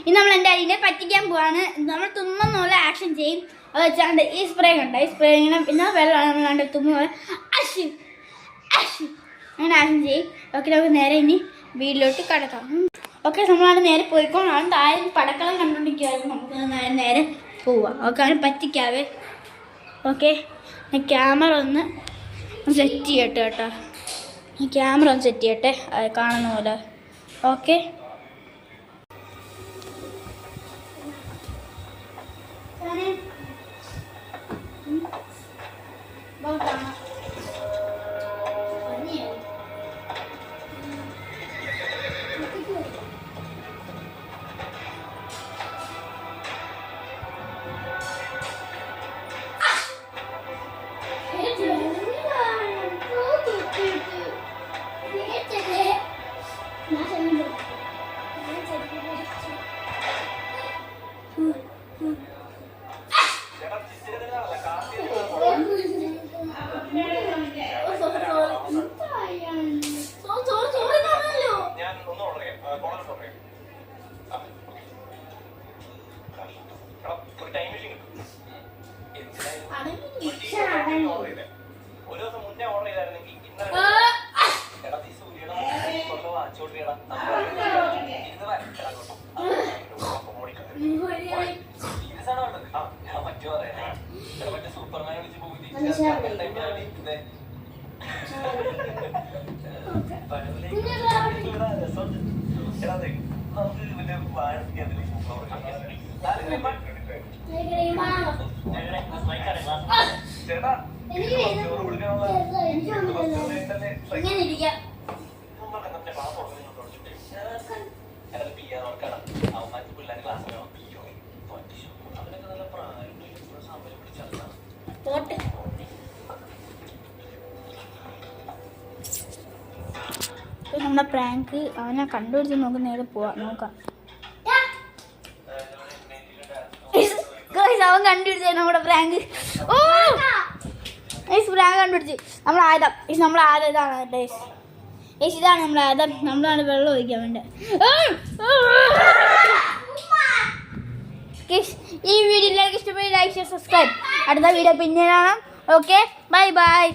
ഇന്ന് നമ്മൾ എൻ്റെ അരിനെ പറ്റിക്കാൻ പോവാണ്. നമ്മൾ തുമ്മുന്നുള്ള ആക്ഷൻ ചെയ്യും. അത് വെച്ചാണ്ട് ഈ സ്പ്രേ കണ്ട ഈ സ്പ്രേ ഇങ്ങനെ പിന്നെ വെള്ളമാണ് തുമ്മുപോലെ അശി അശി അങ്ങനെ ആക്ഷൻ ചെയ്യും. ഓക്കെ, നമുക്ക് നേരെ ഇനി വീട്ടിലോട്ട് കടക്കാം. ഓക്കെ, നമ്മളാണ് നേരെ പോയിക്കൊണ്ടാണ് താഴെ പടക്കളം കണ്ടുകൊണ്ടിരിക്കുകയായിരുന്നു. നമുക്ക് നേരെ പോവാം. ഓക്കെ, അവന് പറ്റിക്കാവേ. ഓക്കെ, ഞാൻ ക്യാമറ ഒന്ന് സെറ്റ് ചെയ്യട്ടെ കേട്ടോ. ഈ ക്യാമറ ഒന്ന് സെറ്റ് ചെയ്യട്ടെ കാണുന്ന പോലെ. ഓക്കെ, നമ്മുടെ പ്രാങ്ക് അവനെ കണ്ടുപിടിച്ച് നമുക്ക് നേരെ പോവാം. നോക്കാം. അവൻ കണ്ടുപിടിച്ച നമ്മുടെ പ്രാങ്ക്. ഓ പ്രാങ്ക് കണ്ടുപിടിച്ച് നമ്മൾ ആയുധം. നമ്മുടെ ആയുധം ഇതാണ്. ഇതാണ് നമ്മുടെ ആയുധം. നമ്മളാണ് വെള്ളം ഒഴിക്കാൻ വേണ്ടി. ഈ വീഡിയോ എല്ലാവർക്കും ഇഷ്ടപ്പെട്ട ലൈക്ക്, ഷെയർ, സബ്സ്ക്രൈബ്. അടുത്ത വീഡിയോ പിന്നെ കാണാം. Okay, bye bye.